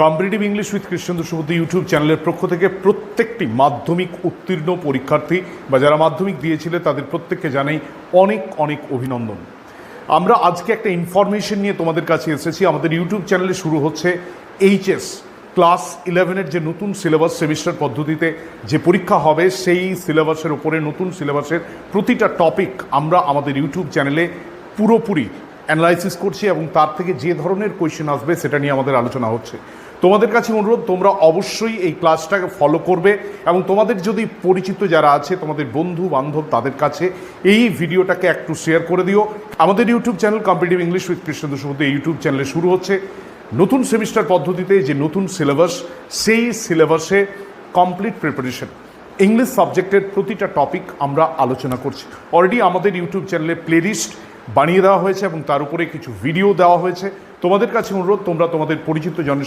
Competitive English with Krishnendu Subuddha YouTube চ্যানেলের পক্ষ থেকে প্রত্যেকটি মাধ্যমিক উত্তীর্ণ পরীক্ষার্থী বা যারা মাধ্যমিক দিয়েছিলেন তাদের প্রত্যেককে জানাই অনেক অনেক অভিনন্দন। আমরা আজকে একটা ইনফরমেশন নিয়ে তোমাদের কাছে এসেছি। আমাদের ইউটিউব চ্যানেলে শুরু হচ্ছে এইচএস ক্লাস 11-এর যে নতুন সিলেবাস সেমিস্টার পদ্ধতিতে যে পরীক্ষা হবে, সেই সিলেবাসের ওপরে নতুন সিলেবাসের প্রতিটা টপিক আমরা আমাদের ইউটিউব চ্যানেলে পুরোপুরি অ্যানালাইসিস করছি এবং তার থেকে যে ধরনের কোয়েশ্চেন আসবে সেটা নিয়ে আমাদের আলোচনা হচ্ছে। তোমাদের কাছে অনুরোধ, তোমরা অবশ্যই এই ক্লাসটাকে ফলো করবে এবং তোমাদের যদি পরিচিত যারা আছে, তোমাদের বন্ধু বান্ধব, তাদের কাছে এই ভিডিওটাকে একটু শেয়ার করে দিও। আমাদের YouTube channel competitive English with Krishnendu Subuddha YouTube চ্যানেলে শুরু হচ্ছে নতুন সেমিস্টার পদ্ধতিতে যে নতুন সিলেবাস, সেই সিলেবাসে কমপ্লিট প্রিপারেশন ইংলিশ সাবজেক্টের প্রতিটা টপিক আমরা আলোচনা করছি। অলরেডি আমাদের ইউটিউব চ্যানেলে প্লেলিস্ট বানিয়ে দেওয়া হয়েছে এবং তার উপরে কিছু ভিডিও দেওয়া হয়েছে। তোমাদের কাছে অনুরোধ, তোমরা তোমাদের পরিচিত জনের